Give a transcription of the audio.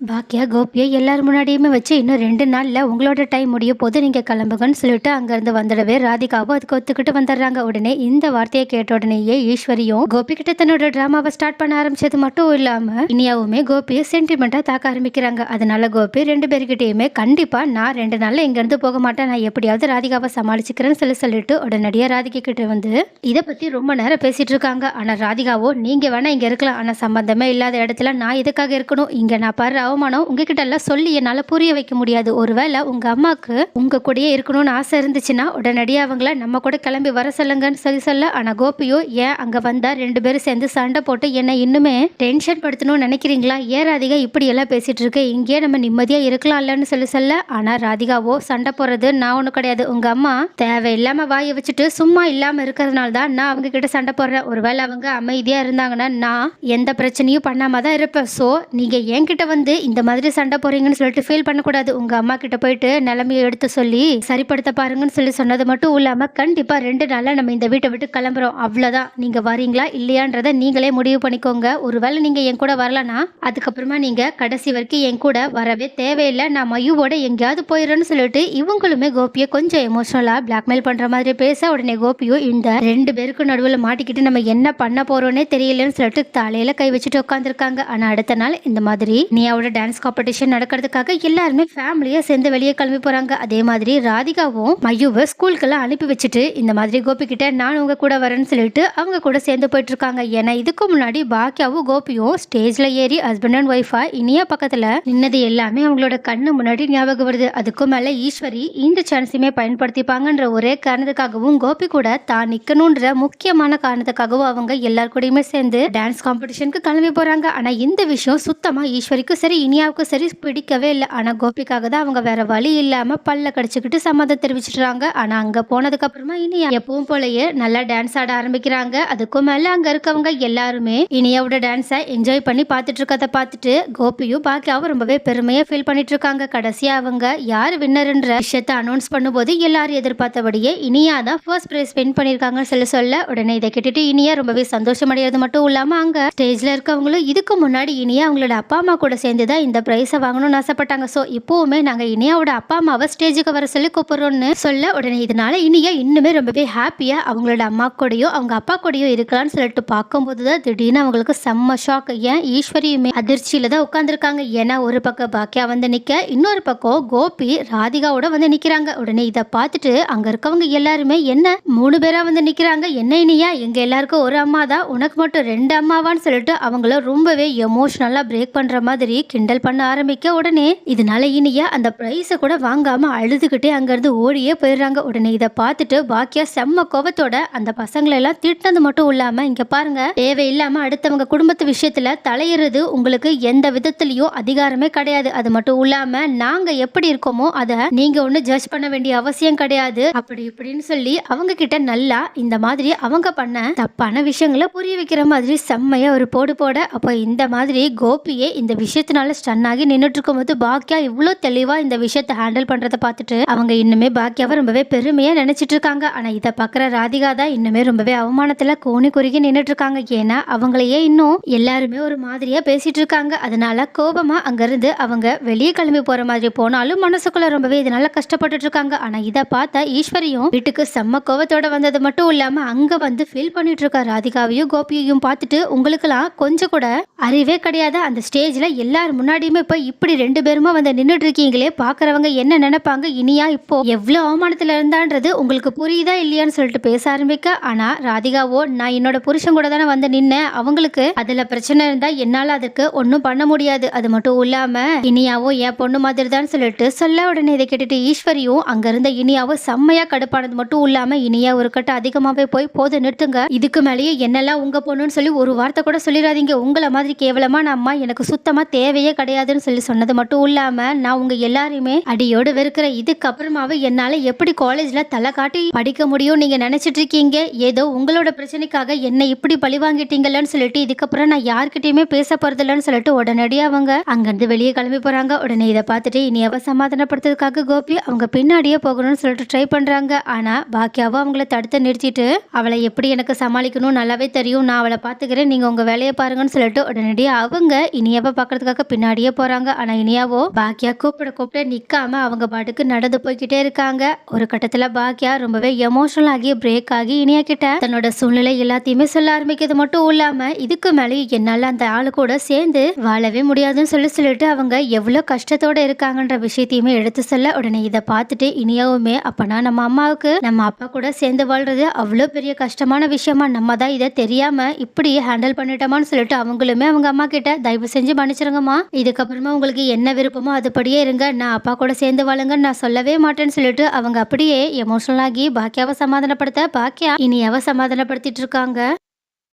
பாக்கியா கோபியை எல்லார் முன்னாடியுமே வச்சு இன்னும் 2 நாள்ல உங்களோட டைம் முடிய போது நீங்க கிளம்புங்கன்னு சொல்லிட்டு அங்கிருந்து வந்துடவே ராதிகாவும் அதுக்கு ஒத்துக்கிட்டு வந்துடுறாங்க. உடனே இந்த வார்த்தையை கேட்ட உடனேயே ஈஸ்வரியும் கோபி கிட்ட தன்னோட டிராமாவை ஸ்டார்ட் பண்ண ஆரம்பிச்சது மட்டும் இல்லாம இனியாவுமே கோபியை சென்டிமெண்டா தாக்க ஆரம்பிக்கிறாங்க. அதனால கோபி 2 பேர்கிட்டயுமே கண்டிப்பா நான் 2 நாள்ல இங்க இருந்து போக மாட்டேன், நான் எப்படியாவது ராதிகாவை சமாளிச்சுக்கிறேன்னு சொல்லிட்டு உடனடியா ராதிகா கிட்ட வந்து இதை பத்தி ரொம்ப நேரம் பேசிட்டு இருக்காங்க. ஆனா ராதிகாவோ நீங்க வேணா இங்க இருக்கலாம், ஆனா சம்பந்தமே இல்லாத இடத்துல நான் இதுக்காக இருக்கணும், இங்க நான் பாரு அவமானம் உங்ககிட்ட எல்லாம் சொல்லி என்னால புரிய வைக்க முடியாது. ஒருவேளை உங்க அம்மாக்கு உங்க கூடயே இருக்கணும்னு ஆசை இருந்துச்சுன்னா உடனடியாக அவங்கள நம்ம கூட கிளம்பி வர சொல்லுங்கன்னு சொல்ல. ஆனா கோபியோ ஏன் அங்க வந்தா 2 பேரும் சேர்ந்து சண்டை போட்டு என்ன இன்னுமே டென்ஷன் படுத்தணும்னு நினைக்கிறீங்களா? ஏன் ராதிகா இப்படி எல்லாம் பேசிட்டு இருக்கு, இங்கேயே நம்ம நிம்மதியா இருக்கலாம்லன்னு சொல்ல. ஆனா ராதிகாவோ சண்டை போறது நான் ஒண்ணு கிடையாது, உங்க அம்மா தேவையில்லாம வாயை வச்சுட்டு சும்மா இல்லாம இருக்கிறதுனால தான் நான் அவங்க கிட்ட சண்டை போடுறேன். ஒருவேளை அவங்க அமைதியா இருந்தாங்கன்னா நான் எந்த பிரச்சனையும் பண்ணாம தான் இருப்பேன். ஸோ நீங்க என்கிட்ட வந்து இந்த மாதிரி சண்டை போறீங்கன்னு சொல்லிட்டு ஃபீல் பண்ணக்கூடாது. உங்க அம்மா கிட்ட போயிட்டு நிலைமையை எடுத்து சொல்லி சரிப்படுத்த பாருங்கன்னு சொன்னது மட்டும் இல்லாம கண்டிப்பா 2 நாள்ல நம்ம இந்த வீட்டை விட்டு கிளம்புறோம், அவ்வளவுதான். நீங்க வரீங்களா இல்லையான்றத நீங்களே முடிவு பண்ணிக்கோங்க. ஒருவேளை நீங்க என் கூட வரலனா அதுக்கப்புறமா நீங்க கடைசி வரைக்கும் என் கூட வரவே தேவையில்லை, நான் மயுவோட எங்கேயாவது போயிடுறேன்னு சொல்லிட்டு இவங்களுமே கோபியை கொஞ்சம் எமோஷனலா பிளாக்மெயில் பண்ற மாதிரி பேச, உடனே கோபியோ இந்த 2 பேருக்கும் நடுவில் மாட்டிக்கிட்டு நம்ம என்ன பண்ண போறோன்னே தெரியலன்னு சொல்லிட்டு தலையில கை வச்சுட்டு உட்காந்துருக்காங்க. ஆனா அடுத்த நாள் இந்த மாதிரி நீயாவோட டான்ஸ் காம்படிஷன் நடக்கிறதுக்காக எல்லாருமே ஃபேமிலியா சேர்ந்து வெளியே கிளம்பி போறாங்க. அதே மாதிரி ராதிகாவும் மயுவை ஸ்கூலுக்கெல்லாம் அனுப்பி வச்சுட்டு இந்த மாதிரி கோபி கிட்ட நான் உங்க கூட வரேன்னு சொல்லிட்டு அவங்க கூட சேர்ந்து போயிட்டு இருக்காங்க. ஏன்னா இதுக்கு முன்னாடி பாக்கியாவும் கோபியும் ஸ்டேஜ்ல ஏறி ஹஸ்பண்ட் அண்ட் ஒய்ஃபா இனியா பக்கத்துல நின்னது எல்லாமே அவங்களோட கண்ணு முன்னாடி ஞாபகம் வருது. அதுக்கும் மேல ஈஸ்வரி இந்த சான்ஸுமே பயன்படுத்திப்பாங்கன்ற ஒரே காரணத்துக்காகவும் கோபி கூட தான் நிக்கணும்ன்ற முக்கியமான காரணத்துக்காகவும் அவங்க எல்லார் கூடயுமே சேர்ந்து டான்ஸ் காம்படிஷனுக்கு கிளம்பி போறாங்க. ஆனா இந்த விஷயம் சுத்தமா ஈஸ்வரிக்கும் சரி இனியாவுக்கும் சரி பிடிக்கவே இல்லை. ஆனா கோபிக்காக தான் அவங்க வேற வழி இல்லாம பல்ல கடிச்சுக்கிட்டு சம்மதம் தெரிவிச்சிடுறாங்க. ஆனா அங்க போனதுக்கு அப்புறமா இனியா எப்பவும் போலயே நல்லா டான்ஸ் ஆட ஆரம்பிக்கிறாங்க. அதுக்கும் மேல அங்க இருக்கவங்க எல்லாருமே இனியாவோட டான்ஸை என்ஜாய் பண்ணி பார்த்துட்டு இருக்கதை பார்த்துட்டு கோபியும் பாக்கியாவும் ரொம்பவே பெருமையா ஃபீல் பண்ணிட்டு இருக்காங்க. கடைசியா அவங்க யாரு வின்னர்ன்ற விஷயத்தை அனௌன்ஸ் பண்ணும்போது எல்லாரும் எதிர்பார்த்தபடியே இனியா தான் ஃபர்ஸ்ட் பிரைஸ் வின் பண்ணிருக்காங்கன்னு சொல்ல உடனே இதை கேட்டுட்டு இனியா ரொம்பவே சந்தோஷம் அடையாது மட்டும் இல்லாம அங்க ஸ்டேஜ்ல இருக்கவங்களும் இதுக்கு முன்னாடி இனியா அவங்களோட அப்பா அம்மா கூட சேர்ந்து தான் இந்த பிரைஸை வாங்கணும்னு ஆசைப்பட்டாங்க. ஸோ இப்போவுமே நாங்கள் இனியாவோட அப்பா அம்மாவை ஸ்டேஜுக்கு வர சொல்லி கூப்பிடுறோம்னு சொல்ல உடனே இதனால இனியா இன்னுமே ரொம்பவே ஹாப்பியாக அவங்களோட அம்மா கூடயும் அவங்க அப்பா கூடயும் இருக்கலாம்னு சொல்லிட்டு பார்க்கும்போது தான் திடீர்னு அவங்களுக்கு செம்ம ஷாக். ஏன் ஈஸ்வரியுமே அதிர்ச்சியில தான் உட்காந்துருக்காங்க. ஏன்னா ஒரு பக்கம் பாக்கியா வந்து நிற்க, இன்னொரு பக்கம் கோபி ராதிகாவோட வந்து நிற்கிறாங்க. உடனே இதை பார்த்துட்டு அங்கே இருக்கவங்க எல்லாருமே என்ன 3 பேரா வந்து நிற்கிறாங்க, என்ன இனியா எங்க எல்லாருக்கும் ஒரு அம்மா தான், உனக்கு மட்டும் 2 அம்மாவான்னு சொல்லிட்டு அவங்கள ரொம்பவே எமோஷனலாக பிரேக் பண்ற மாதிரி கிண்டல் பண்ண ஆரம்பிக்க உடனே இதனால இனியா அந்த பிரைஸை கூட வாங்காம அழுதுகிட்டே அங்கிருந்து ஓடியே போயிடுறாங்க. உடனே இதை பார்த்துட்டு பாக்கியா செம்ம கோபத்தோட அந்த பசங்களை எல்லாம் திட்டினது மட்டும் இல்லாம இங்க பாருங்க, தேவையில்லாம அடுத்தவங்க குடும்பத்து விஷயத்துல தலையிறது உங்களுக்கு எந்த விதத்திலயும் அதிகாரமே கிடையாது. அது மட்டும் இல்லாம நாங்க எப்படி இருக்கோமோ அதை நீங்க ஒண்ணு ஜட்ஜ் பண்ண வேண்டிய அவசியம் கிடையாது, அப்படி இப்படின்னு சொல்லி அவங்க கிட்ட நல்லா இந்த மாதிரி அவங்க பண்ண தப்பான விஷயங்களை புரிய வைக்கிற மாதிரி செம்மையா ஒரு போடு போட, அப்ப இந்த மாதிரி கோபியே இந்த விஷயத்தினால ஸ்டன் ஆகி நின்றுட்டு இருக்கும்போது பாக்கியா இவ்வளோ தெளிவா இந்த விஷயத்தை ஹேண்டில் பண்றதை பார்த்துட்டு அவங்க இன்னுமே பாக்கியாவை ரொம்பவே பெருமையா நினைச்சிட்டு இருக்காங்க. ஆனா இதை பார்க்குற ராதிகா தான் இன்னுமே ரொம்பவே அவமானத்துல கோணி குறுகி நின்றுட்டு இருக்காங்க. ஏன்னா அவங்களையே இன்னும் எல்லாருமே ஒரு மாதிரியா பேசிட்டு இருக்காங்க. அதனால கோபமா அங்கிருந்து அவங்க வெளியே கிளம்பி போற மாதிரி போனாலும் மனசுக்குள்ள ரொம்பவே இதனால கஷ்டப்பட்டுட்டு இருக்காங்க. ஆனா இதை பார்த்த ஈஸ்வரியும் வீட்டுக்கு செம்ம கோபத்தோட வந்தது மட்டும் இல்லாம அங்க வந்து ஃபீல் பண்ணிட்டு இருக்கா ராதிகாவையும் கோபியையும் பார்த்துட்டு உங்களுக்குலாம் கொஞ்சம் கூட அறிவே கிடையாது, அந்த ஸ்டேஜ்ல எல்லாரும் முன்னாடியுமே இப்போ இப்படி 2 பேருமா வந்து நின்றுட்டு இருக்கீங்களே, பாக்குறவங்க என்ன நினைப்பாங்க, இனியா இப்போ எவ்வளவு அவமானத்துல இருந்தான்றது உங்களுக்கு புரியுதா இல்லையான்னு சொல்லிட்டு பேச ஆரம்பிக்க. ஆனா ராதிகாவோ நான் என்னோட புருஷன் கூட தானே வந்து நின்னேன், அவங்களுக்கு அதுல பிரச்சனை இருந்தா என்னால அதுக்கு ஒன்னும் பண்ண முடியாது, அது மட்டும் இல்லாம இனியாவோ என் பொண்ணு மாதிரி தான் சொல்லிட்டு சொல்ல உடனே இதை கேட்டுட்டு ஈஸ்வரியும் அங்க இருந்த இனியாவோ செம்மையா கடுப்பானது மட்டும் இல்லாம இனியா ஒரு கட்ட அதிகமாவே போய் போது நிறுத்துங்க, இதுக்கு மேலேயே என்னெல்லாம் உங்க பொண்ணுன்னு சொல்லி ஒரு வார்த்தை கூட சொல்லிடாதீங்க, உங்களை மாதிரி கேவலமான அம்மா எனக்கு சுத்தமா தேவையே கிடையாதுன்னு சொல்லி சொன்னது மட்டும் இல்லாம நான் உங்க எல்லாரையுமே அடியோடு வெறுக்கிற, இதுக்கப்புறமாவே என்னால எப்படி காலேஜ்ல தலை காட்டி படிக்க முடியும் நீங்க நினைச்சிட்டு இருக்கீங்க, ஏதோ உங்களோட பிரச்சனைக்காக என்ன இப்படி பழி வாங்கிட்டீங்கன்னு சொல்லிட்டு இதுக்கப்புறம் நான் யார்கிட்டயுமே பேச போறது இல்லைன்னு சொல்லிட்டு உடனடியே அவங்க அங்கிருந்து வெளியே கிளம்பி போறாங்க. உடனே இதை பார்த்துட்டு இனியாவை சமாதானப்படுத்துறதுக்காக கோபி அவங்க பின்னாடியே போகணும்னு சொல்லிட்டு ட்ரை பண்றாங்க. ஆனா பாக்கியாவோ அவங்கள தடுத்து நிறுத்திட்டு அவளை எப்படி எனக்கு சமாளிக்கணும் நல்லாவே தெரியும், நான் அவளை பாத்துக்கிறேன், நீங்க உங்க வேலையை பாருங்கன்னு சொல்லிட்டு உடனடியே அவங்க இனியாவை பாக்குறதுக்காக பின்னாடியே போறாங்க. ஆனா இனியாவோ பாக்கியா கூப்பிட கூப்பிட நிக்காம அவங்க பாட்டுக்கு நடந்து போய்கிட்டே இருக்காங்க. ஒரு கட்டத்துல பாக்கியா ரொம்பவே எமோஷனல் ஆகி பிரேக் ஆகி இனியா கிட்ட தன்னோட சூழ்நிலை எல்லாத்தையுமே சொல்ல ஆரம்பிக்கிறது மட்டும் இல்லாம இதுக்கு மேலே என்னால அந்த ஆளு கூட சேர்ந்து வாழவே முடியாதுன்னு சொல்லிட்டு அவங்க எவ்வளவு கஷ்டத்தோட இருக்காங்கன்ற விஷயத்தையுமே எடுத்து சொல்ல உடனே இதை பார்த்துட்டு இனியாவுமே அப்பனா நம்ம அம்மாவுக்கு நம்ம அப்பா கூட சேர்ந்து வாழ்றது அவ்வளோ பெரிய கஷ்டமான விஷயமா, நம்ம தான் இதை தெரியாம இப்படி ஹேண்டில் பண்ணிட்டோமான்னு சொல்லிட்டு அவங்களுமே அவங்க அம்மா கிட்ட தயவு செஞ்சு மன்னிச்சிருங்கம்மா, இதுக்கப்புறமா உங்களுக்கு என்ன விருப்பமோ அதுபடியே இருங்க, நான் அப்பா கூட சேர்ந்து வாழுங்கன்னு நான் சொல்லவே மாட்டேன்னு சொல்லிட்டு அவங்க அப்படியே எமோஷனல் ஆகி பாக்கியாவை சமாதானப்படுத்த பாக்கியா இனியாவை சமாதானப்படுத்திட்டு இருக்காங்க.